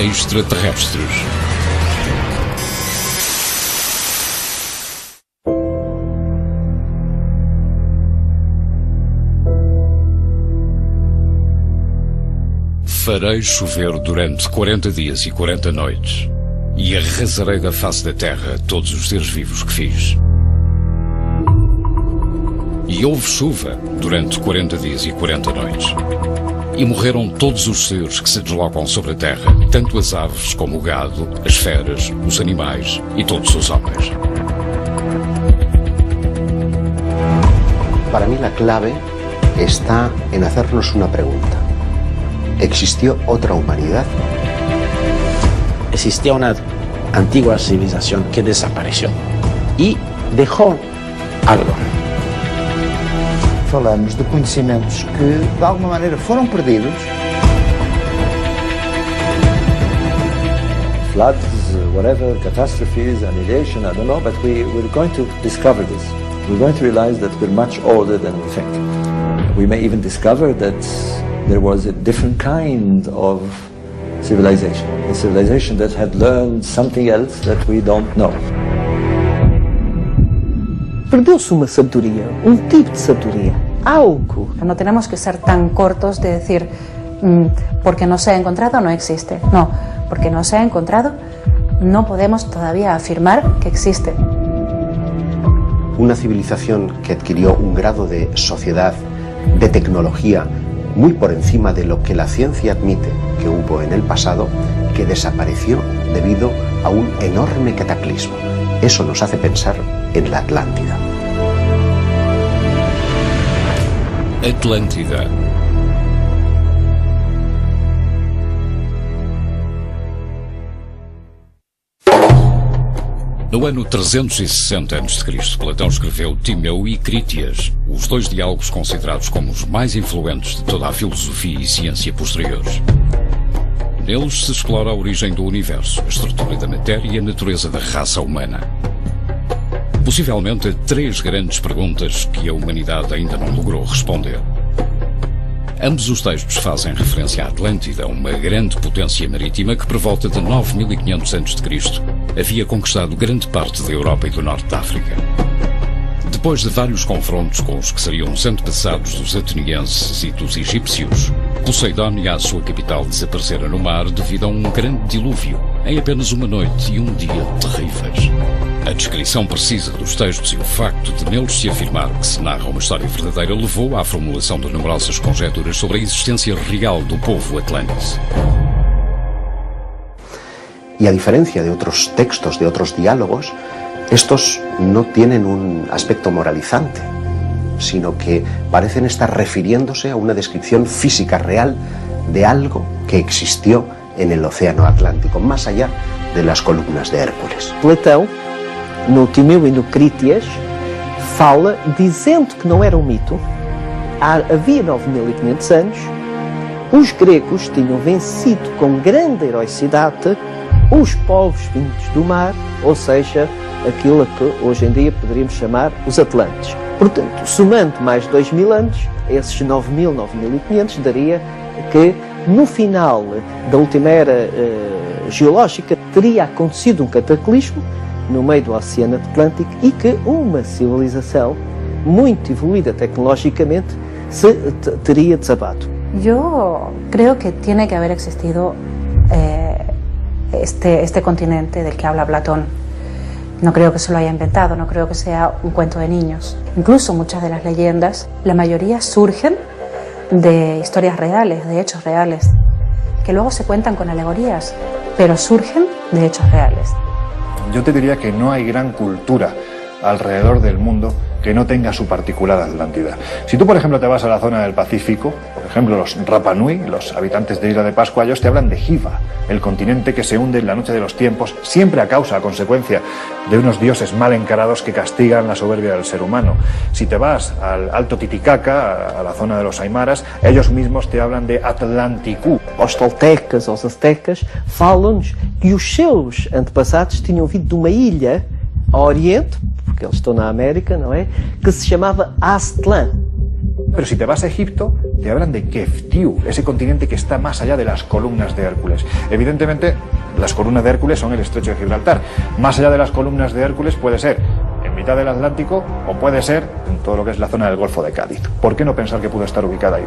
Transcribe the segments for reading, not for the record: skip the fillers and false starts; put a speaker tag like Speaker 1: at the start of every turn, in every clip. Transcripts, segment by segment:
Speaker 1: Extraterrestres. Farei chover durante 40 dias e 40 noites, e arrasarei da face da terra todos os seres vivos que fiz. E houve chuva durante 40 dias e 40 noites. E morreram todos os seres que se deslocam sobre a terra, tanto as aves como o gado, as feras, os animais e todos os homens.
Speaker 2: Para mí la clave está en hacernos una pregunta. ¿Existió otra humanidad?
Speaker 3: Existía una antigua civilización que desapareció y dejó algo.
Speaker 4: Falamos de conhecimentos que, de alguma maneira, foram perdidos.
Speaker 5: Floods, whatever, catastrophes, annihilation, I don't know, but we're going to discover this. We're going to realize that we're much older than we think. We may even discover that there was a different kind of civilization, a civilization that had learned something else that we don't know.
Speaker 6: Perdeu-se uma sabedoria, um tipo de sabedoria, algo.
Speaker 7: No tenemos que ser tan cortos de decir porque no se ha encontrado no existe. No, porque no se ha encontrado no podemos todavía afirmar que existe.
Speaker 2: Una civilización que adquirió un grado de sociedad, de tecnología, muy por encima de lo que la ciencia admite que hubo en el pasado, que desapareció debido a un enorme cataclismo. Eso nos hace pensar en la Atlántida.
Speaker 1: Atlântida. No ano 360 a.C., Platão escreveu Timeu e Crítias, os dois diálogos considerados como os mais influentes de toda a filosofia e ciência posteriores. Neles se explora a origem do universo, a estrutura da matéria e a natureza da raça humana. Possivelmente três grandes perguntas que a humanidade ainda não logrou responder. Ambos os textos fazem referência à Atlântida, uma grande potência marítima que por volta de 9500 a.C. havia conquistado grande parte da Europa e do norte da África. Depois de vários confrontos com os que seriam os antepassados dos atenienses e dos egípcios, Poseidon e a sua capital desapareceram no mar devido a um grande dilúvio, em apenas uma noite e um dia terríveis. A descrição precisa dos textos e o facto de neles se afirmar que se narra uma história verdadeira levou à formulação de numerosas conjecturas sobre a existência real do povo atlântico.
Speaker 2: Y a diferencia de otros textos, de otros diálogos, estos no tienen un aspecto moralizante, sino que parecen estar refiriéndose a una descripción física real de algo que existió en el océano Atlántico, más allá de las columnas de Hércules.
Speaker 6: Platão, no Timeu e no Crítias, fala dizendo que não era um mito. Havia 9500 anos, os gregos tinham vencido com grande heroicidade os povos vindos do mar, ou seja, aquilo que hoje em dia poderíamos chamar os Atlantes. Portanto, somando mais 2000 anos, esses 9000, 9500, daria que no final da última era geológica teria acontecido um cataclismo no meio do Oceano Atlântico e que uma civilização muito evoluída tecnologicamente se teria desabado.
Speaker 7: Yo creo que tiene que haber existido este continente del que habla Platón. No creo que se lo haya inventado, no creo que sea un cuento de niños. Incluso muchas de las leyendas, la mayoría surgen de historias reales, de hechos reales, que luego se cuentan con alegorías, pero surgen de hechos reales.
Speaker 8: Yo te diría que no hay gran cultura alrededor del mundo que no tenga su particular Atlántida. Si tú, por ejemplo, te vas a la zona del Pacífico, por ejemplo, los Rapa Nui, los habitantes de Isla de Pascua, ellos te hablan de Hiva, el continente que se hunde en la noche de los tiempos, siempre a causa, a consecuencia de unos dioses mal encarados que castigan la soberbia del ser humano. Si te vas al Alto Titicaca, a la zona de los Aymaras, ellos mismos te hablan de Atlântico.
Speaker 6: Os toltecas, os aztecas, falam-nos que os seus antepassados tinham vindo de uma ilha ao Oriente, porque eles estão na América, não é? Que se chamava Aztlán.
Speaker 8: Pero si te vas a Egipto, te hablan de Keftiu, ese continente que está más allá de las columnas de Hércules. Evidentemente, las columnas de Hércules son el estrecho de Gibraltar. Más allá de las columnas de Hércules puede ser en mitad del Atlántico o puede ser en todo lo que es la zona del Golfo de Cádiz. ¿Por qué no pensar que pudo estar ubicada ahí?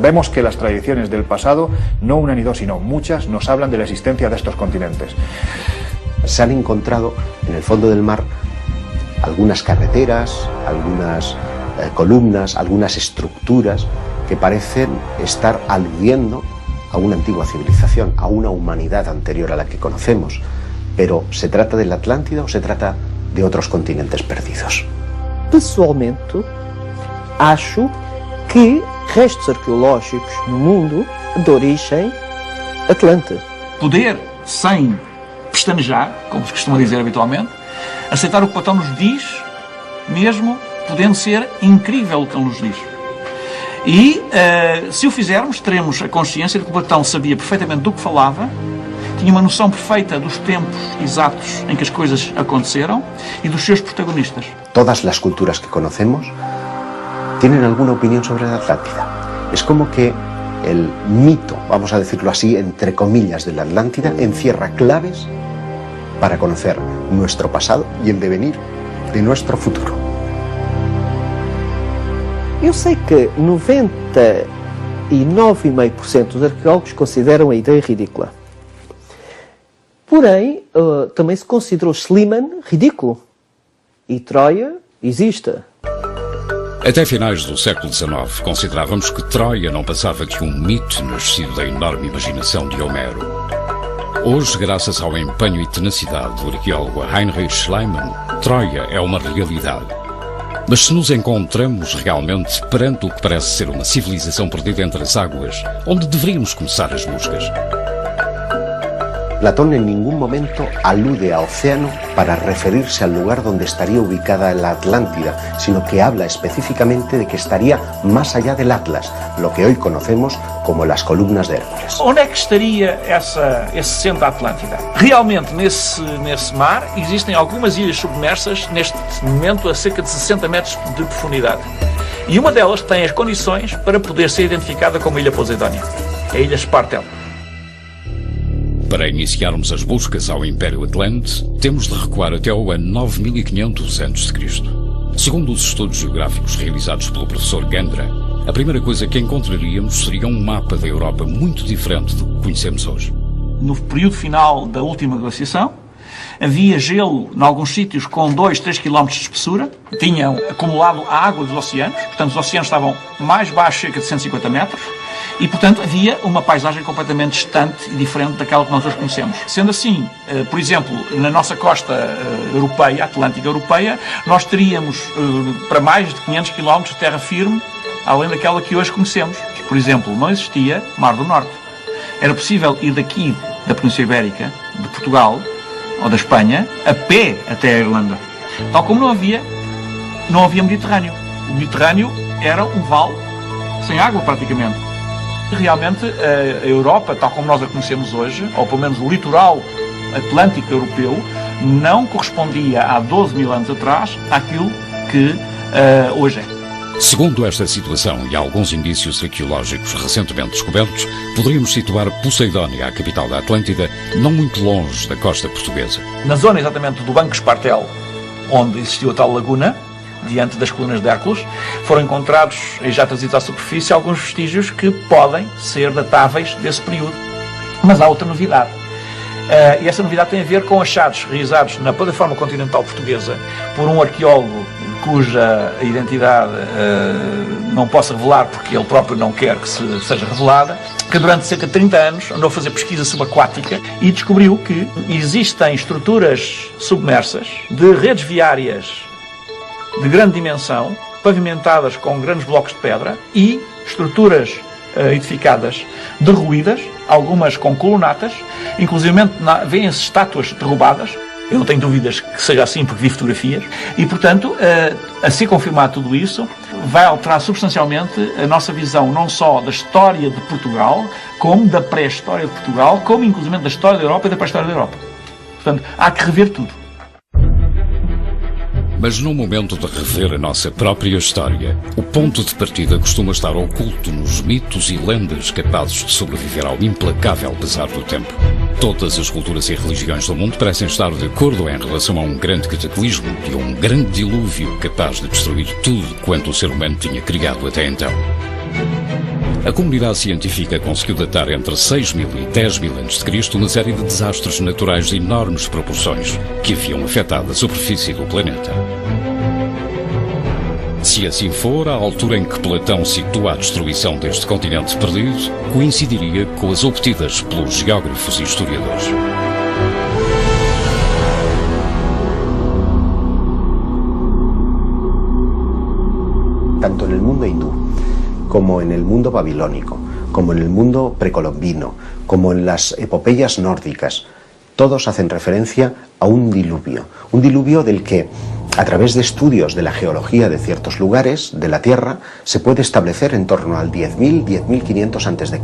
Speaker 8: Vemos que las tradiciones del pasado, no una ni dos, sino muchas, nos hablan de la existencia de estos continentes.
Speaker 2: Se han encontrado en el fondo del mar algunas carreteras, algunas columnas, algunas estructuras que parecen estar aludiendo a una antigua civilización, a una humanidad anterior a la que conocemos. Pero ¿se trata de la Atlántida o se trata de otros continentes perdidos?
Speaker 6: Pessoalmente, acho que restos arqueológicos no mundo de origem atlântica.
Speaker 9: Poder, sem pestanejar, como se costuma dizer habitualmente, aceitar o que Platão nos diz, mesmo podendo ser incrível o que ele nos diz. E, se o fizermos, teremos a consciência de que Platão sabia perfeitamente do que falava, tinha uma noção perfeita dos tempos exatos em que as coisas aconteceram e dos seus protagonistas.
Speaker 2: Todas las culturas que conocemos tienen alguna opinión sobre la Atlántida. Es como que el mito, vamos a decirlo así, entre comillas, de la Atlántida encierra claves para conocer nuestro pasado y el devenir de nuestro futuro.
Speaker 6: Eu sei que 99,5% dos arqueólogos consideram a ideia ridícula. Porém, também se considerou Schliemann ridículo. E Troia existe.
Speaker 1: Até finais do século XIX, considerávamos que Troia não passava de um mito nascido da enorme imaginação de Homero. Hoje, graças ao empenho e tenacidade do arqueólogo Heinrich Schliemann, Troia é uma realidade. Mas se nos encontramos realmente perante o que parece ser uma civilização perdida entre as águas, onde deveríamos começar as buscas?
Speaker 2: Platón en ningún momento alude a océano para referirse al lugar donde estaría ubicada la Atlántida, sino que habla específicamente de que estaría más allá del Atlas, lo que hoy conocemos como las columnas de Hércules.
Speaker 9: Onde é que estaria esse centro da Atlântida? Realmente, nesse mar, existem algumas ilhas submersas, neste momento a cerca de 60 metros de profundidade. E uma delas tem as condições para poder ser identificada como a Ilha Poseidónia, a Ilha Spartel.
Speaker 1: Para iniciarmos as buscas ao Império Atlante, temos de recuar até o ano 9500 a.C. Segundo os estudos geográficos realizados pelo professor Gandra, a primeira coisa que encontraríamos seria um mapa da Europa muito diferente do que conhecemos hoje.
Speaker 9: No período final da última glaciação, havia gelo em alguns sítios com 2-3 km de espessura, tinham acumulado a água dos oceanos, portanto os oceanos estavam mais baixos, cerca de 150 metros, e, portanto, havia uma paisagem completamente distante e diferente daquela que nós hoje conhecemos. Sendo assim, por exemplo, na nossa costa europeia, atlântica europeia, nós teríamos para mais de 500 km de terra firme, além daquela que hoje conhecemos. Por exemplo, não existia Mar do Norte. Era possível ir daqui, da Península Ibérica, de Portugal ou da Espanha, a pé até a Irlanda. Tal como não havia Mediterrâneo. O Mediterrâneo era um vale sem água, praticamente. Realmente, a Europa, tal como nós a conhecemos hoje, ou pelo menos o litoral atlântico europeu, não correspondia há 12 mil anos atrás àquilo que hoje é.
Speaker 1: Segundo esta situação e alguns indícios arqueológicos recentemente descobertos, poderíamos situar Poseidónia, a capital da Atlântida, não muito longe da costa portuguesa.
Speaker 9: Na zona exatamente do Banco Espartel, onde existiu a tal laguna, diante das colunas de Hércules, foram encontrados e já trazidos à superfície alguns vestígios que podem ser datáveis desse período. Mas há outra novidade. E essa novidade tem a ver com achados realizados na plataforma continental portuguesa por um arqueólogo cuja identidade não posso revelar porque ele próprio não quer que seja revelada, que durante cerca de 30 anos andou a fazer pesquisa subaquática e descobriu que existem estruturas submersas de redes viárias de grande dimensão, pavimentadas com grandes blocos de pedra e estruturas edificadas derruídas, algumas com colunatas, inclusivamente vêem-se estátuas derrubadas. Eu não tenho dúvidas que seja assim porque vi fotografias e, portanto, a se confirmar tudo isso, vai alterar substancialmente a nossa visão não só da história de Portugal, como da pré-história de Portugal, como inclusivamente da história da Europa e da pré-história da Europa. Portanto, há que rever tudo.
Speaker 1: Mas no momento de rever a nossa própria história, o ponto de partida costuma estar oculto nos mitos e lendas capazes de sobreviver ao implacável pesar do tempo. Todas as culturas e religiões do mundo parecem estar de acordo em relação a um grande cataclismo e a um grande dilúvio capaz de destruir tudo quanto o ser humano tinha criado até então. A comunidade científica conseguiu datar entre 6.000 e 10.000 a.C. uma série de desastres naturais de enormes proporções que haviam afetado a superfície do planeta. Se assim for, a altura em que Platão situa a destruição deste continente perdido coincidiria com as obtidas pelos geógrafos e historiadores.
Speaker 2: Tanto en el mundo hindú, como en el mundo babilónico, como en el mundo precolombino, como en las epopeyas nórdicas, todos hacen referencia a un diluvio del que, a través de estudios de la geología de ciertos lugares de la Tierra, se puede establecer en torno al 10.000, 10.500 a.C.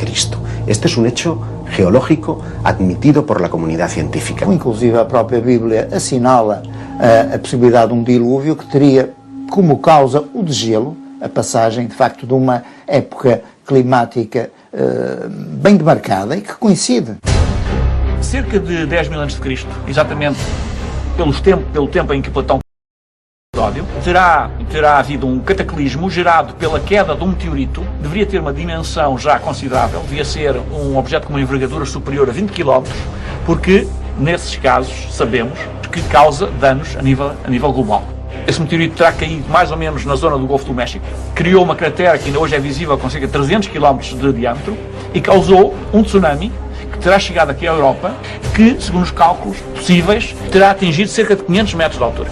Speaker 2: Este es un hecho geológico admitido por la comunidad científica.
Speaker 4: Inclusive a própria Bíblia assinala a possibilidade de dilúvio que teria como causa o degelo, a passagem, de facto, de uma época climática bem demarcada e que coincide.
Speaker 9: Cerca de 10.000 a.C., exatamente pelo tempo em que Platão terá havido um cataclismo gerado pela queda de um meteorito. Deveria ter uma dimensão já considerável, devia ser um objeto com uma envergadura superior a 20 km, porque, nesses casos, sabemos que causa danos a nível global. Esse meteorito terá caído mais ou menos na zona do Golfo do México, criou uma cratera que ainda hoje é visível com cerca de 300 km de diâmetro e causou um tsunami que terá chegado aqui à Europa, que, segundo os cálculos possíveis, terá atingido cerca de 500 metros de altura.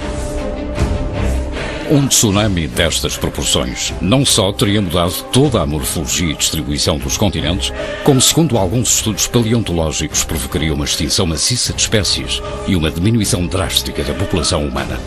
Speaker 1: Um tsunami destas proporções não só teria mudado toda a morfologia e distribuição dos continentes, como, segundo alguns estudos paleontológicos, provocaria uma extinção maciça de espécies e uma diminuição drástica da população humana.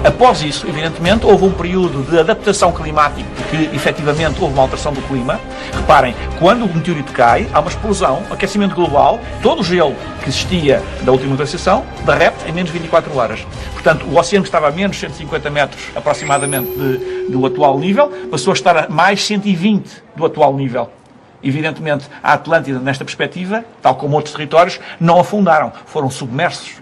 Speaker 9: Após isso, evidentemente, houve um período de adaptação climática, porque efetivamente houve uma alteração do clima. Reparem, quando o meteorito cai, há uma explosão, aquecimento global, todo o gelo que existia da última glaciação derrete em menos de 24 horas. Portanto, o oceano que estava a menos 150 metros aproximadamente do atual nível, passou a estar a mais 120 do atual nível. Evidentemente, a Atlântida, nesta perspectiva, tal como outros territórios, não afundaram, foram submersos.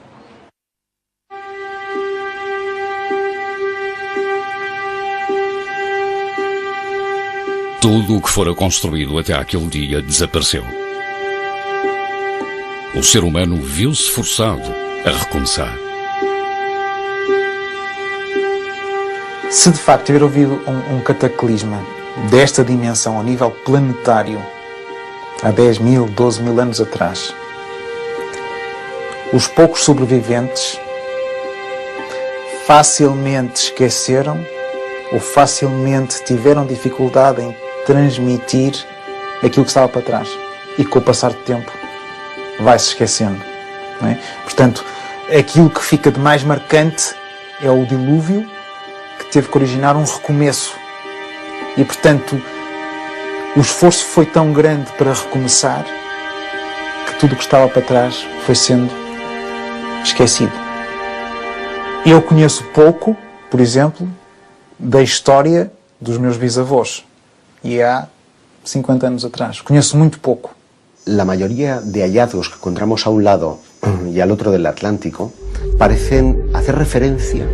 Speaker 1: Tudo o que fora construído até aquele dia desapareceu. O ser humano viu-se forçado a recomeçar.
Speaker 10: Se de facto tiver havido um cataclisma desta dimensão a nível planetário há 10.000, 12.000 anos atrás, os poucos sobreviventes facilmente esqueceram ou facilmente tiveram dificuldade em transmitir aquilo que estava para trás e com o passar do tempo vai-se esquecendo, não é? Portanto, aquilo que fica de mais marcante é o dilúvio que teve que originar um recomeço e, portanto, o esforço foi tão grande para recomeçar que tudo o que estava para trás foi sendo esquecido. Eu conheço pouco, por exemplo, da história dos meus bisavós e há 50 anos atrás. Conheço muito pouco.
Speaker 2: La mayoría de hallazgos que encontramos a un lado y al otro del Atlántico parecen hacer referencia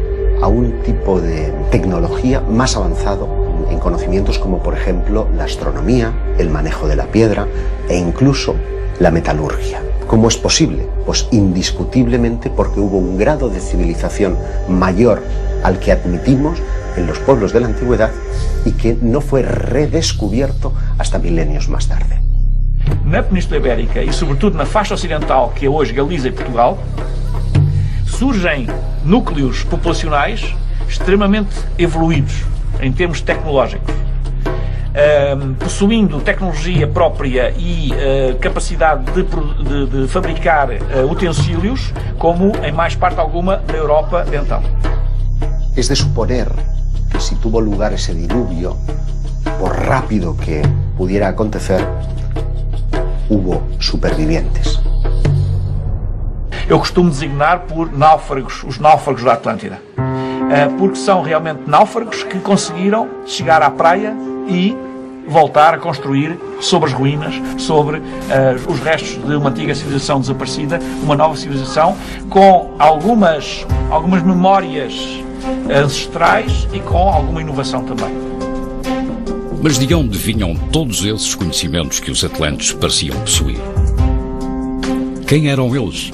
Speaker 2: a un tipo de tecnología más avanzado en conocimientos como, por ejemplo, la astronomía, el manejo de la piedra e incluso la metalurgia. ¿Cómo es posible? Pues indiscutiblemente porque hubo un grado de civilización mayor al que admitimos en los pueblos de la antigüedad y que no fue redescubierto hasta milenios más tarde.
Speaker 9: Na Península Ibérica e sobretudo na faixa ocidental, que é hoje Galiza e Portugal, surgem núcleos populacionais extremamente evoluídos em termos tecnológicos, possuindo tecnologia própria e capacidade de fabricar utensílios, como em mais parte alguma da Europa Oriental.
Speaker 2: Es de suponer que si tuvo lugar ese diluvio, por rápido que pudiera acontecer, hubo supervivientes.
Speaker 9: Eu costumo designar por náufragos, os náufragos da Atlântida, porque são realmente náufragos que conseguiram chegar à praia e voltar a construir sobre as ruínas, sobre os restos de uma antiga civilização desaparecida, uma nova civilização com algumas memórias ancestrais e com alguma inovação também.
Speaker 1: Mas de onde vinham todos esses conhecimentos que os atlantes pareciam possuir? Quem eram eles?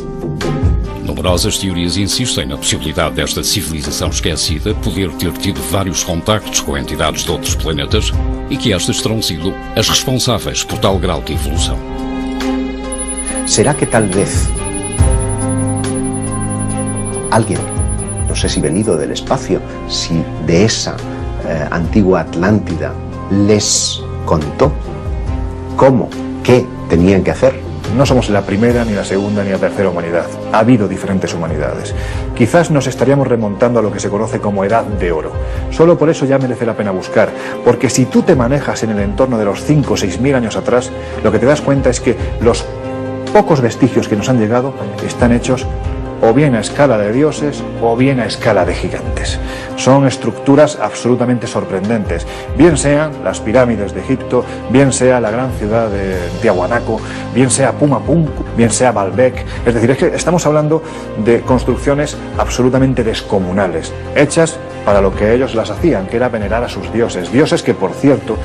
Speaker 1: Numerosas teorias insistem na possibilidade desta civilização esquecida poder ter tido vários contactos com entidades de outros planetas e que estas terão sido as responsáveis por tal grau de evolução.
Speaker 2: ¿Será que tal vez alguien, no sé si venido del espacio, si de esa antigua Atlántida, les contó cómo, qué tenían que hacer?
Speaker 8: No somos la primera, ni la segunda, ni la tercera humanidad. Ha habido diferentes humanidades. Quizás nos estaríamos remontando a lo que se conoce como Edad de Oro. Solo por eso ya merece la pena buscar, porque si tú te manejas en el entorno de los 5 o 6.000 años atrás, lo que te das cuenta es que los pocos vestigios que nos han llegado están hechos o bien a escala de dioses o bien a escala de gigantes. Son estructuras absolutamente sorprendentes, bien sean las pirámides de Egipto, bien sea la gran ciudad de Tiahuanaco, bien sea Pumapunku, bien sea Baalbek. Es decir, es que estamos hablando de construcciones absolutamente descomunales, hechas para lo que ellos las hacían, que era venerar a sus dioses, dioses que, por cierto,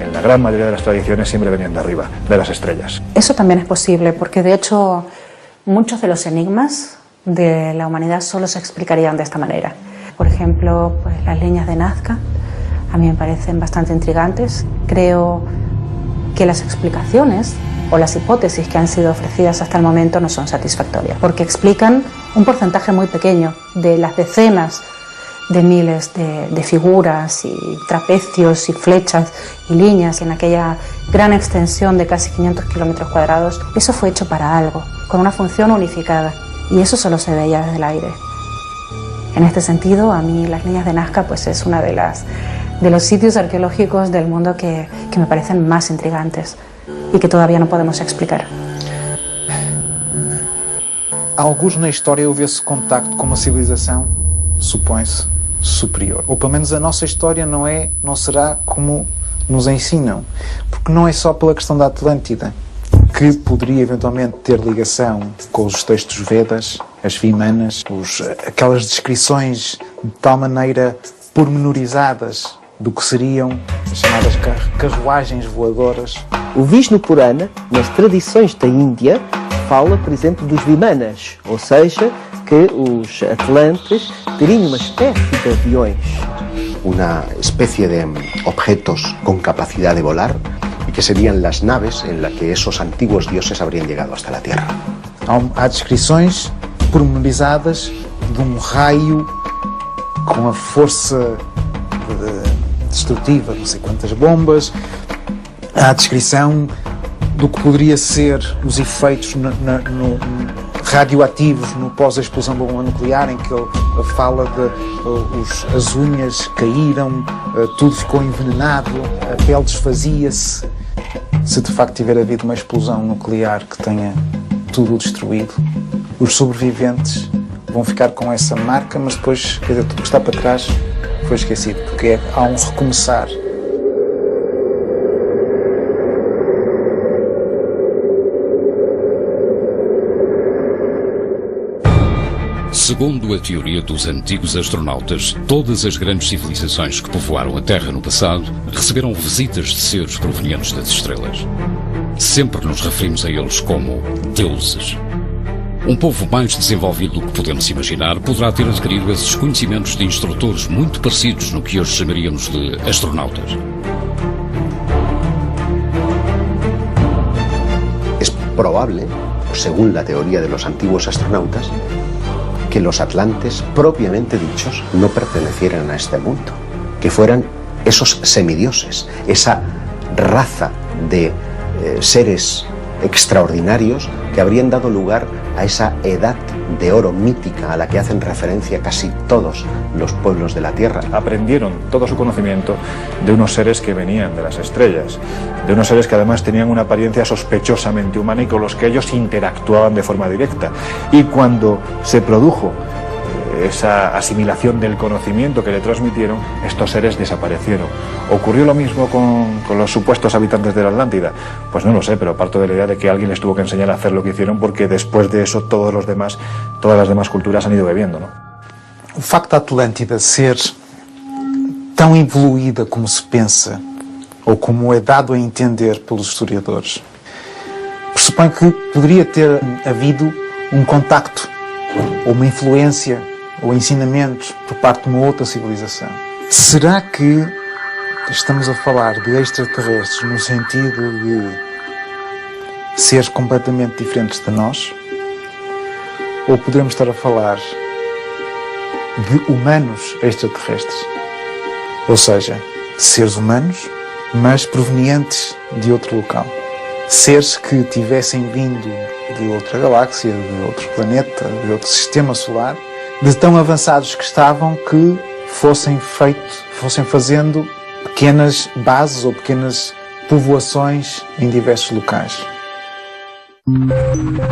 Speaker 8: en la gran mayoría de las tradiciones siempre venían de arriba, de las estrellas.
Speaker 7: Eso también es posible, porque de hecho muchos de los enigmas de la humanidad solo se explicarían de esta manera. Por ejemplo, pues las líneas de Nazca a mí me parecen bastante intrigantes. Creo que las explicaciones o las hipótesis que han sido ofrecidas hasta el momento no son satisfactorias, porque explican un porcentaje muy pequeño de las decenas de miles de figuras y trapecios y flechas y líneas en aquella gran extensión de casi 500 kilómetros cuadrados. Eso fue hecho para algo, con una función unificada. Y eso solo se veía desde el aire. En este sentido, a mí las líneas de Nazca pues es una de los sitios arqueológicos del mundo que me parecen más intrigantes y que todavía no podemos explicar.
Speaker 10: Alguns na história houve esse contacto com uma civilização, supõe-se, superior. Ou pelo menos a nossa história não será como nos ensinam. Porque não é só pela questão da Atlântida, que poderia eventualmente ter ligação com os textos Vedas, as Vimanas, aquelas descrições de tal maneira pormenorizadas do que seriam as chamadas carruagens voadoras.
Speaker 6: O Vishnu Purana, nas tradições da Índia, fala, por exemplo, dos Vimanas, ou seja, que os atlantes teriam uma espécie de aviões.
Speaker 2: Una especie de objetos con capacidad de volar, y que serían las naves en las que esos antiguos dioses habrían llegado hasta la Tierra.
Speaker 10: Há descrições pormenorizadas de um raio com a força destrutiva, não sei quantas bombas. Há a descrição do que poderia ser os efeitos radioativos no pós-explosão da bomba nuclear, em que ele fala de as unhas caíram, tudo ficou envenenado, a pele desfazia-se. Se de facto tiver havido uma explosão nuclear que tenha tudo destruído, os sobreviventes vão ficar com essa marca, mas depois, quer dizer, tudo que está para trás foi esquecido, porque há um recomeçar.
Speaker 1: Segundo a teoria dos antigos astronautas, todas as grandes civilizações que povoaram a Terra no passado receberam visitas de seres provenientes das estrelas. Sempre nos referimos a eles como deuses. Um povo mais desenvolvido do que podemos imaginar poderá ter adquirido esses conhecimentos de instrutores muito parecidos no que hoje chamaríamos de astronautas.
Speaker 2: Es probable, según la teoría de los antiguos astronautas, que los atlantes propiamente dichos no pertenecieran a este mundo, que fueran esos semidioses, esa raza de seres extraordinarios que habrían dado lugar a esa edad de oro mítica a la que hacen referencia casi todos los pueblos de la Tierra.
Speaker 8: Aprendieron todo su conocimiento de unos seres que venían de las estrellas, de unos seres que además tenían una apariencia sospechosamente humana y con los que ellos interactuaban de forma directa. Y cuando se produjo esa asimilación del conocimiento que le transmitieron, estos seres desaparecieron. ¿Ocurrió lo mismo con los supuestos habitantes de la Atlántida? Pues no lo sé, pero parto de la idea de que alguien les tuvo que enseñar a hacer lo que hicieron, porque después de eso todas las demás culturas han ido bebiendo, ¿no?
Speaker 10: O facto da Atlântida ser tão evoluída como se pensa, ou como é dado a entender pelos historiadores, pressupõe que poderia ter havido um contacto, ou uma influência, ou ensinamentos por parte de uma outra civilização. Será que estamos a falar de extraterrestres no sentido de seres completamente diferentes de nós? Ou poderemos estar a falar de humanos extraterrestres? Ou seja, seres humanos, mas provenientes de outro local. Seres que tivessem vindo de outra galáxia, de outro planeta, de outro sistema solar, de tão avançados que estavam que fossem fazendo pequenas bases ou pequenas povoações em diversos locais.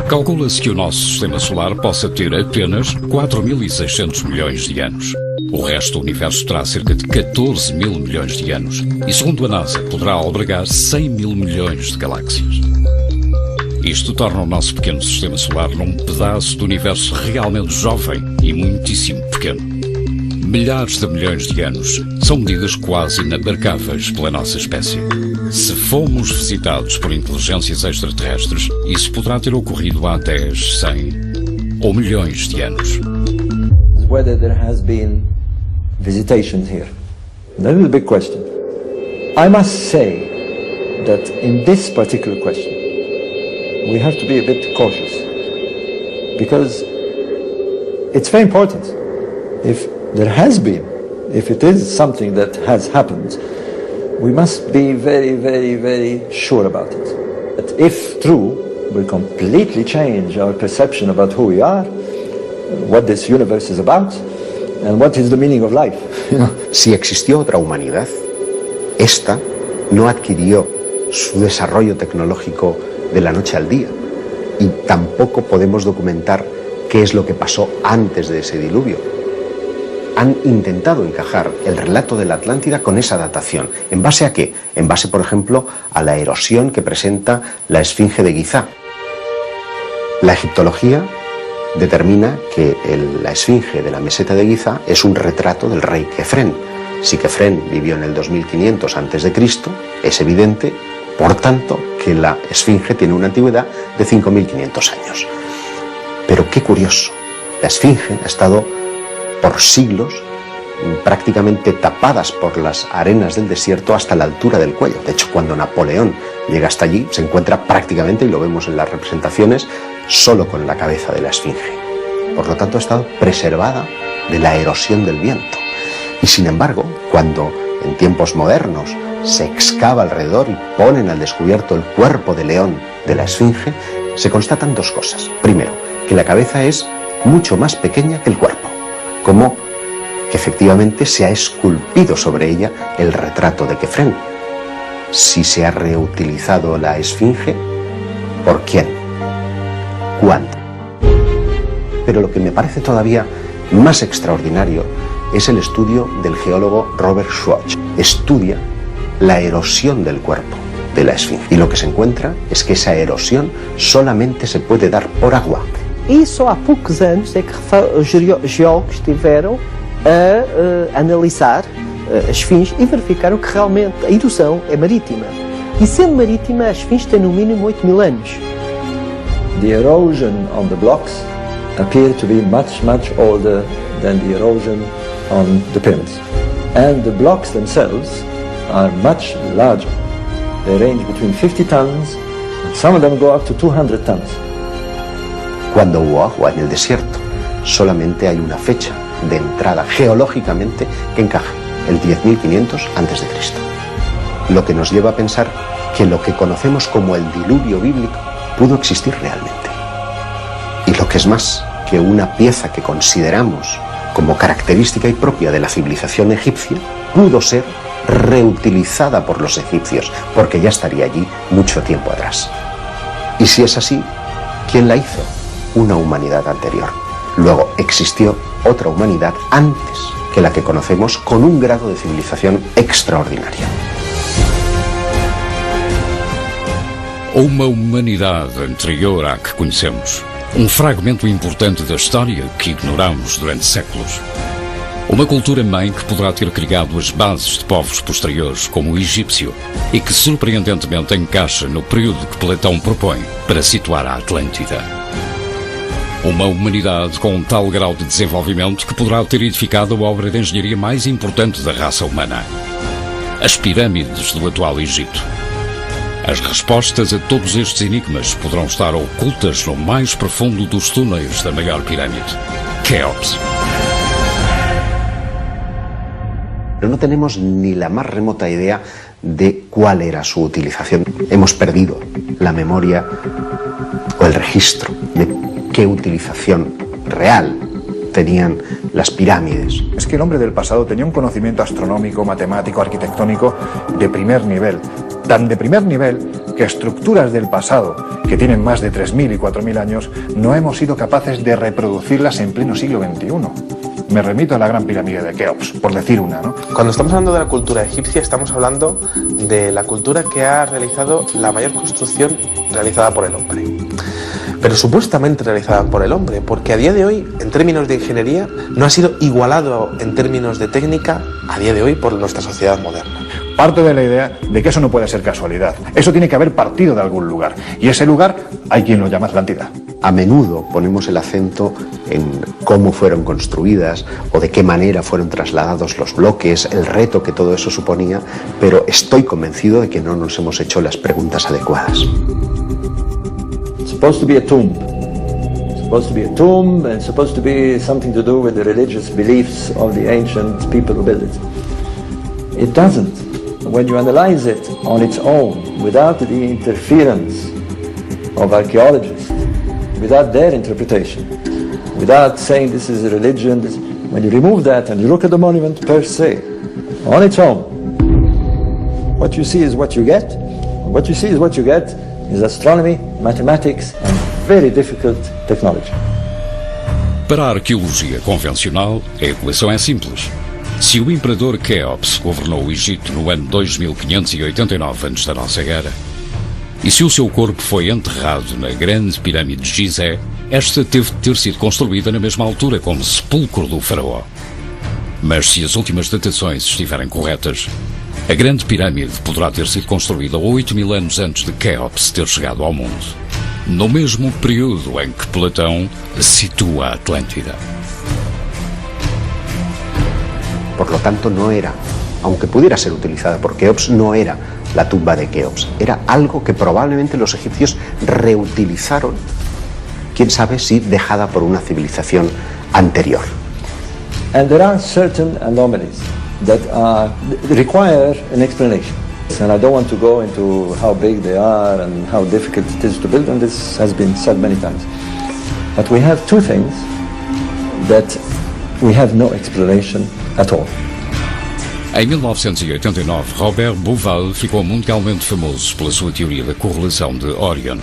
Speaker 1: Calcula-se que o nosso sistema solar possa ter apenas 4.600 milhões de anos. O resto do universo terá cerca de 14 mil milhões de anos e, segundo a NASA, poderá albergar 100 mil milhões de galáxias. Isto torna o nosso pequeno sistema solar num pedaço do universo realmente jovem e muitíssimo pequeno. Milhares de milhões de anos são medidas quase inabarcáveis pela nossa espécie. Se fomos visitados por inteligências extraterrestres, isso poderá ter ocorrido há 10, 100 ou milhões de anos.
Speaker 5: Whether there has been visitations here. That is a big question. I must say that in this particular question, we have to be a bit cautious, because it's very important. If there has been, if it is something that has happened, we must be very, very, very sure about it. That if true, will completely change our perception about who we are, what this universe is about, and what is the meaning of life.
Speaker 2: Si existió otra humanidad, esta no adquirió su desarrollo tecnológico de la noche al día, y tampoco podemos documentar qué es lo que pasó antes de ese diluvio. Han intentado encajar el relato de la Atlántida con esa datación. ¿En base a qué? En base, por ejemplo, a la erosión que presenta la Esfinge de Gizá. La egiptología determina que la Esfinge de la meseta de Gizá es un retrato del rey Kefren. Si Kefren vivió en el 2500 a.C., es evidente, por tanto, que la Esfinge tiene una antigüedad de 5500 años. Pero qué curioso, la Esfinge ha estado por siglos prácticamente tapadas por las arenas del desierto hasta la altura del cuello. De hecho, cuando Napoleón llega hasta allí, se encuentra prácticamente, y lo vemos en las representaciones, solo con la cabeza de la Esfinge. Por lo tanto, ha estado preservada de la erosión del viento. Y sin embargo, cuando en tiempos modernos se excava alrededor y ponen al descubierto el cuerpo de león de la Esfinge, se constatan dos cosas. Primero, que la cabeza es mucho más pequeña que el cuerpo, como que efectivamente se ha esculpido sobre ella el retrato de Kefren. Si se ha reutilizado la Esfinge, ¿por quién? ¿Cuándo? Pero lo que me parece todavía más extraordinario es el estudio del geólogo Robert Schwartz. Estudia la erosión del cuerpo de la Esfinge. Y lo que se encuentra es que esa erosión solamente se puede dar por agua.
Speaker 6: E só há poucos anos é que os geólogos estiveram a analisar a Esfinge e verificaram que realmente a erosão é marítima. E sendo marítima, a Esfinge tem no mínimo 8.000 anos.
Speaker 5: The erosion on the blocks appear to be much, much older than the erosion on the pyramids. And the blocks themselves are much larger. They range between 50 tons, and some of them go up to 200 tons.
Speaker 2: Cuando hubo agua en el desierto, solamente hay una fecha de entrada geológicamente que encaja, el 10.500 a.C. Lo que nos lleva a pensar que lo que conocemos como el diluvio bíblico pudo existir realmente. Y lo que es más, que una pieza que consideramos como característica y propia de la civilización egipcia pudo ser reutilizada por los egipcios, porque ya estaría allí mucho tiempo atrás. Y si es así, ¿quién la hizo? Una humanidad anterior. Luego existió otra humanidad antes que la que conocemos, con un grado de civilización extraordinario.
Speaker 1: Uma humanidade anterior à que conhecemos. Fragmento importante da história que ignoramos durante séculos. Uma cultura-mãe que poderá ter criado as bases de povos posteriores, como o egípcio, e que surpreendentemente encaixa no período que Platão propõe para situar a Atlântida. Uma humanidade com um tal grau de desenvolvimento que poderá ter edificado a obra de engenharia mais importante da raça humana. As pirâmides do atual Egito. As respostas a todos estes enigmas poderão estar ocultas no mais profundo dos túneis da maior pirâmide, Keops.
Speaker 2: Pero no tenemos ni la más remota idea de cuál era su utilización. Hemos perdido la memoria o el registro de qué utilización real tenían las pirámides.
Speaker 8: Es que el hombre del pasado tenía un conocimiento astronómico, matemático, arquitectónico de primer nivel. Tan de primer nivel que estructuras del pasado, que tienen más de 3.000 y 4.000 años, no hemos sido capaces de reproducirlas en pleno siglo XXI. Me remito a la Gran Pirámide de Keops, por decir una, ¿no?
Speaker 11: Cuando estamos hablando de la cultura egipcia, estamos hablando de la cultura que ha realizado la mayor construcción realizada por el hombre. Pero supuestamente realizada por el hombre, porque a día de hoy, en términos de ingeniería, no ha sido igualado en términos de técnica a día de hoy por nuestra sociedad moderna.
Speaker 8: Parto de la idea de que eso no puede ser casualidad. Eso tiene que haber partido de algún lugar. Y ese lugar hay quien lo llama Atlántida.
Speaker 2: A menudo ponemos el acento en cómo fueron construidas o de qué manera fueron trasladados los bloques, el reto que todo eso suponía, pero estoy convencido de que no nos hemos hecho las preguntas adecuadas.
Speaker 5: It's supposed to be a tomb. It's supposed to be a tomb and supposed to be something to do with the religious beliefs of the ancient people who built it. It doesn't. When you analyze it on its own, without the interference of archaeologists, without their interpretation, without saying this is a religion, when you remove that and you look at the monument per se, on its own, what you see is what you get. What you see is what you get is astronomy, mathematics and very difficult technology.
Speaker 1: Para a arqueologia convencional, a equação é simples. Se o imperador Keops governou o Egito no ano 2589 antes da nossa era, e se o seu corpo foi enterrado na grande pirâmide de Gizé, esta teve de ter sido construída na mesma altura como sepulcro do faraó. Mas se as últimas datações estiverem corretas, a grande pirâmide poderá ter sido construída 8.000 anos antes de Keops ter chegado ao mundo, no mesmo período em que Platão situa a Atlântida.
Speaker 2: Por lo tanto, no era, aunque pudiera ser utilizada por Keops, no era la tumba de Keops. Era algo que probablemente los egipcios reutilizaron, quién sabe si dejada por una civilización anterior.
Speaker 5: And there are certain anomalies that require an explanation. And I don't want to go into how big they are and how difficult it is to build, and this has been said many times. But we have two things that we have no explanation at all.
Speaker 1: Em 1989, Robert Bauval ficou mundialmente famoso pela sua teoria da correlação de Orion.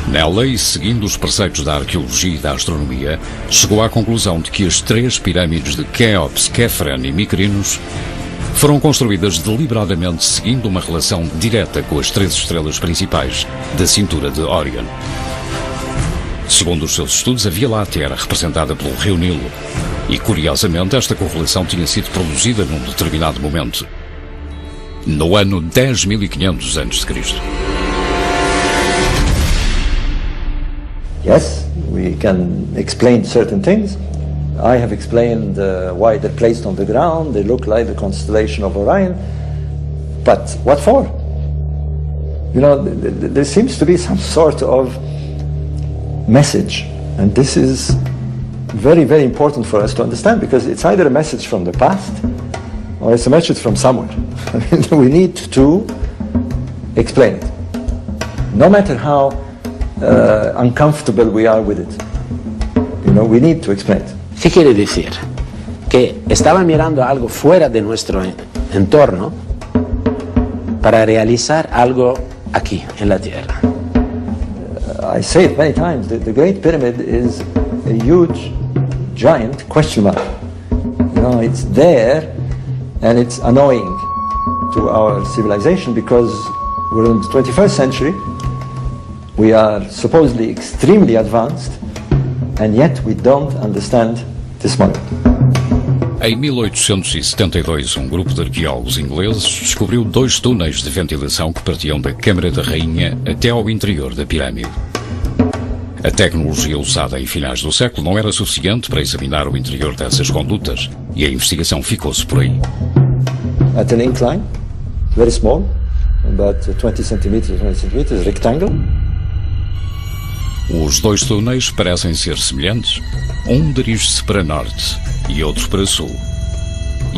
Speaker 1: Nela, e seguindo os preceitos da arqueologia e da astronomia, chegou à conclusão de que as 3 pirâmides de Keops, Khafren e Mykrinos foram construídas deliberadamente seguindo uma relação direta com as 3 estrelas principais da cintura de Orion. Segundo os seus estudos, a Via Láctea era representada pelo rio Nilo, e curiosamente esta correlação tinha sido produzida num determinado momento, no ano 10.500 a.C.
Speaker 5: Yes, we can explain certain things. I have explained why they're placed on the ground. They look like the constellation of Orion. But what for? You know, there seems to be some sort of message. And this is very, very important for us to understand, because it's either a message from the past or it's a message from somewhere. We need to explain it. No matter how uncomfortable we are with it. You know, we need to explain it.
Speaker 3: ¿Qué quiere decir? Que estaba mirando algo fuera de nuestro entorno para realizar algo aquí, en la Tierra.
Speaker 5: I say it many times, the Great Pyramid is a huge, giant question mark. You know, it's there and it's annoying to our civilization because we're in the 21st century, we are supposedly extremely advanced, and yet we don't understand this model.
Speaker 1: Em 1872, um grupo de arqueólogos ingleses descobriu 2 túneis de ventilação que partiam da Câmara da Rainha até ao interior da pirâmide. A tecnologia usada em finais do século não era suficiente para examinar o interior dessas condutas e a investigação ficou-se por aí.
Speaker 5: At an incline, very small, about 20 centimeters, rectangle.
Speaker 1: Os 2 túneis parecem ser semelhantes. Um dirige-se para norte e outro para sul.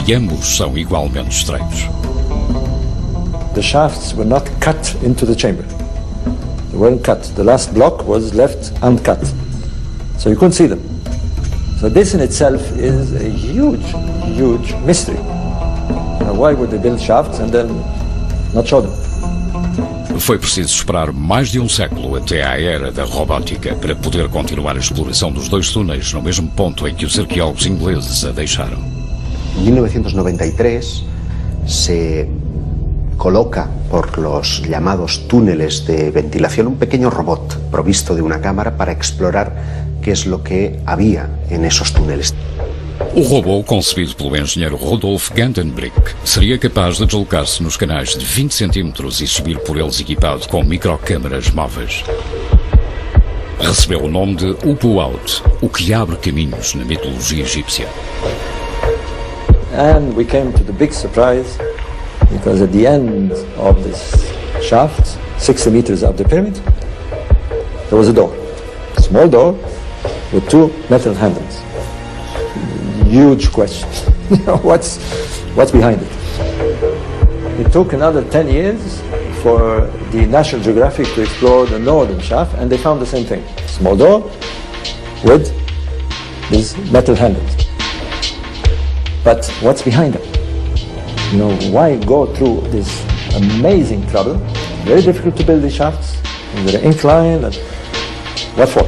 Speaker 1: E ambos são igualmente estreitos.
Speaker 5: The shafts were not cut into the chamber. They weren't cut. The last block was left uncut. So you couldn't see them. So this in itself is a huge, huge mystery. Now, why would they build shafts and then not show them?
Speaker 1: Foi preciso esperar mais de um século até à era da robótica para poder continuar a exploração dos 2 túneis no mesmo ponto em que os arqueólogos ingleses a deixaram.
Speaker 2: En 1993 se coloca por los llamados túneles de ventilación un pequeño robot provisto de una cámara para explorar qué es lo que había en esos túneles.
Speaker 1: O robô, concebido pelo engenheiro Rudolf Gantenbrink, seria capaz de deslocar-se nos canais de 20 centímetros e subir por eles equipado com microcâmaras móveis. Recebeu o nome de Upu-Out, o que abre caminhos na mitologia egípcia.
Speaker 5: And we came to the big surprise, because at the end of this shaft, 60 meters up the pyramid, there was a door. A small door with 2 metal handles. Huge question. What's behind it? It took another 10 years for the National Geographic to explore the northern shaft, and they found the same thing. Small door with these metal handles. But what's behind them? You know, why go through this amazing trouble? Very difficult to build these shafts, and they're inclined, and what for?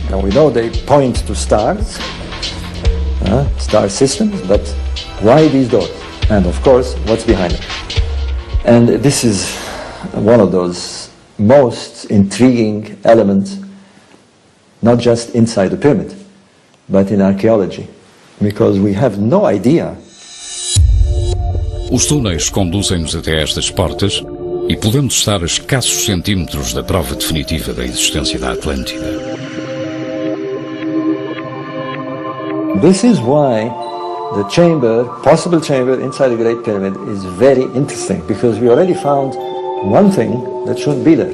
Speaker 5: Now we know they point to stars, star systems, but why these doors? And of course, what's behind them? And this is one of those most intriguing elements, not just inside the pyramid, but in archaeology, because we have no idea.
Speaker 1: Os túneis conduzem-nos até estas portas e podemos estar a escassos centímetros da prova definitiva da existência da Atlântida.
Speaker 5: This is why the chamber, possible chamber inside the Great Pyramid is very interesting, because we already found one thing that shouldn't be there.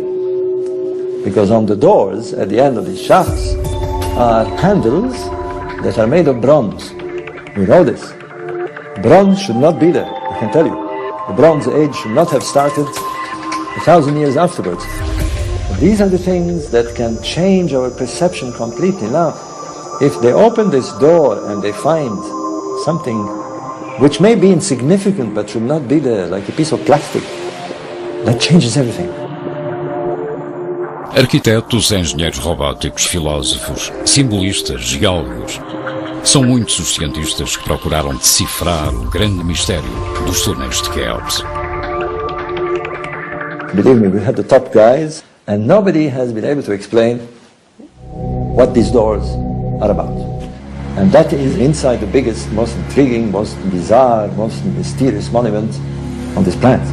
Speaker 5: Because on the doors at the end of these shafts are handles that are made of bronze. We know this. Bronze should not be there, I can tell you. The Bronze Age should not have started 1,000 years afterwards. These are the things that can change our perception completely. Now, if they open this door and they find something which may be insignificant but should not be there, like a piece of plastic, that changes everything.
Speaker 1: Arquitetos, engenheiros robóticos, filósofos, simbolistas, geólogos. São muitos os cientistas que procuraram decifrar o grande mistério dos túneis de Kéops.
Speaker 5: Believe me, we had the top guys, and nobody has been able to explain what these doors are about. And that is inside the biggest, most intriguing, most bizarre, most mysterious monument on this planet.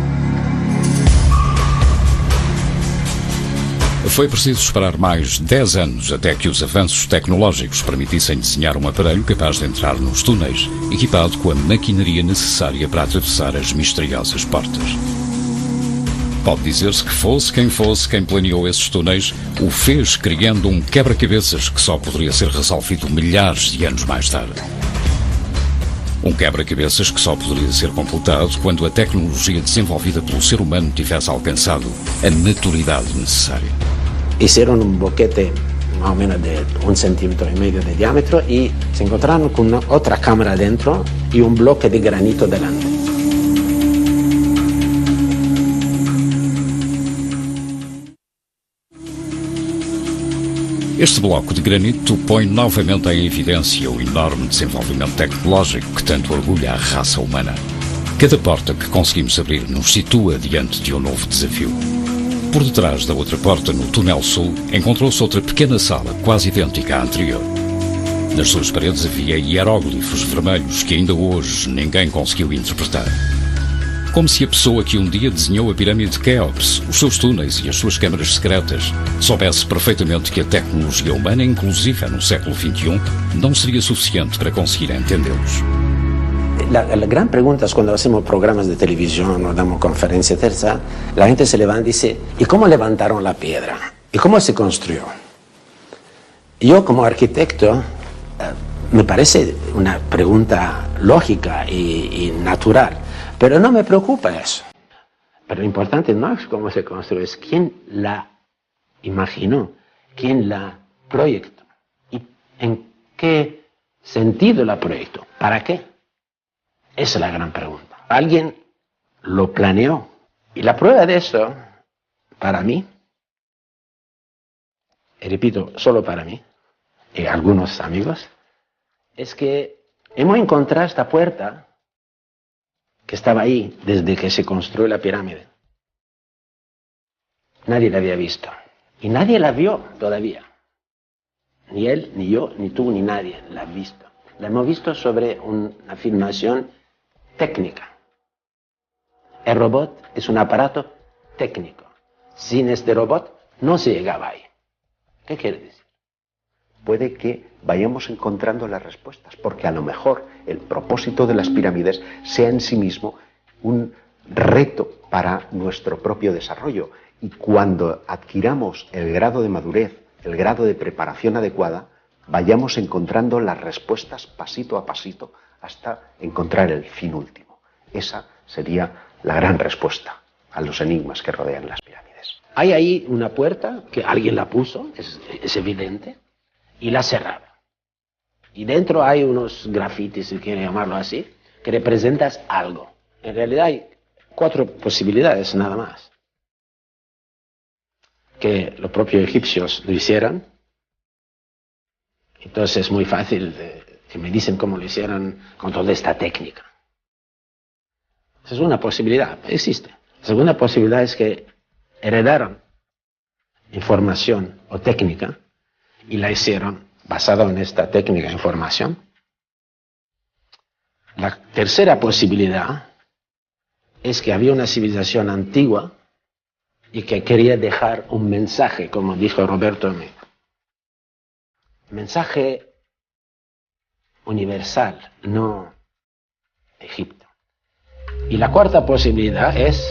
Speaker 1: Foi preciso esperar mais 10 anos até que os avanços tecnológicos permitissem desenhar um aparelho capaz de entrar nos túneis, equipado com a maquinaria necessária para atravessar as misteriosas portas. Pode dizer-se que fosse quem planeou esses túneis, o fez criando um quebra-cabeças que só poderia ser resolvido milhares de anos mais tarde. Um quebra-cabeças que só poderia ser completado quando a tecnologia desenvolvida pelo ser humano tivesse alcançado a maturidade necessária.
Speaker 3: hicieron un boquete más o menos de 1,5 centímetros de diámetro y se encontraron con otra cámara dentro y un bloque de granito delante.
Speaker 1: Este bloco de granito põe novamente em evidência o enorme desenvolvimento tecnológico que tanto orgulha a raça humana. Cada porta que conseguimos abrir nos situa diante de um novo desafio. Por detrás da outra porta, no túnel sul, encontrou-se outra pequena sala quase idêntica à anterior. Nas suas paredes havia hieróglifos vermelhos que ainda hoje ninguém conseguiu interpretar. Como se a pessoa que um dia desenhou a pirâmide de Quéops, os seus túneis e as suas câmaras secretas, soubesse perfeitamente que a tecnologia humana, inclusive no século XXI, não seria suficiente para conseguir entendê-los.
Speaker 3: La gran pregunta es cuando hacemos programas de televisión o damos conferencias, etc., la gente se levanta y dice, ¿y cómo levantaron la piedra? ¿Y cómo se construyó? Yo como arquitecto me parece una pregunta lógica y natural, pero no me preocupa eso. Pero lo importante no es cómo se construyó, es quién la imaginó, quién la proyectó y en qué sentido la proyectó, ¿para qué? Esa es la gran pregunta. Alguien lo planeó. Y la prueba de eso, para mí, y repito, solo para mí, y algunos amigos, es que hemos encontrado esta puerta que estaba ahí desde que se construyó la pirámide. Nadie la había visto. Y nadie la vio todavía. Ni él, ni yo, ni tú, ni nadie la ha visto. La hemos visto sobre una filmación técnica. El robot es un aparato técnico. Sin este robot no se llegaba ahí. ¿Qué quiere decir?
Speaker 2: Puede que vayamos encontrando las respuestas, porque a lo mejor el propósito de las pirámides sea en sí mismo un reto para nuestro propio desarrollo. Y cuando adquiramos el grado de madurez, el grado de preparación adecuada, vayamos encontrando las respuestas pasito a pasito hasta encontrar el fin último. Esa sería la gran respuesta a los enigmas que rodean las pirámides.
Speaker 3: Hay ahí una puerta que alguien la puso, es evidente, y la cerraba. Y dentro hay unos grafitis, si quieren llamarlo así, que representan algo. En realidad hay 4 posibilidades nada más. Que los propios egipcios lo hicieran. Entonces es muy fácil que me dicen cómo lo hicieron con toda esta técnica. Esa es una posibilidad, existe. La segunda posibilidad es que heredaron información o técnica y la hicieron basada en esta técnica e información. La tercera posibilidad es que había una civilización antigua y que quería dejar un mensaje, como dijo Roberto Amigo. Mensaje universal, no Egipto. Y la cuarta posibilidad es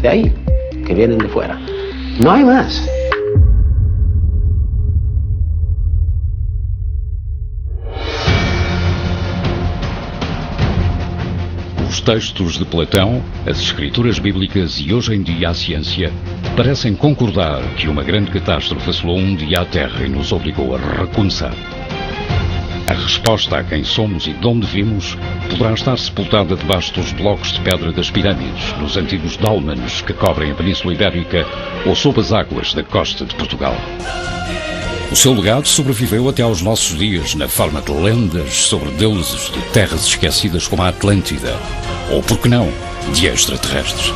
Speaker 3: de ahí, que vienen de fuera. No hay más.
Speaker 1: Os textos de Platão, as escrituras bíblicas e hoje em dia a ciência parecem concordar que uma grande catástrofe assolou um dia a Terra e nos obrigou a recomeçar. A resposta a quem somos e de onde vimos poderá estar sepultada debaixo dos blocos de pedra das pirâmides, nos antigos dólmenes que cobrem a Península Ibérica ou sob as águas da costa de Portugal. O seu legado sobreviveu até aos nossos dias na forma de lendas sobre deuses de terras esquecidas como a Atlântida, ou, por que não, de extraterrestres.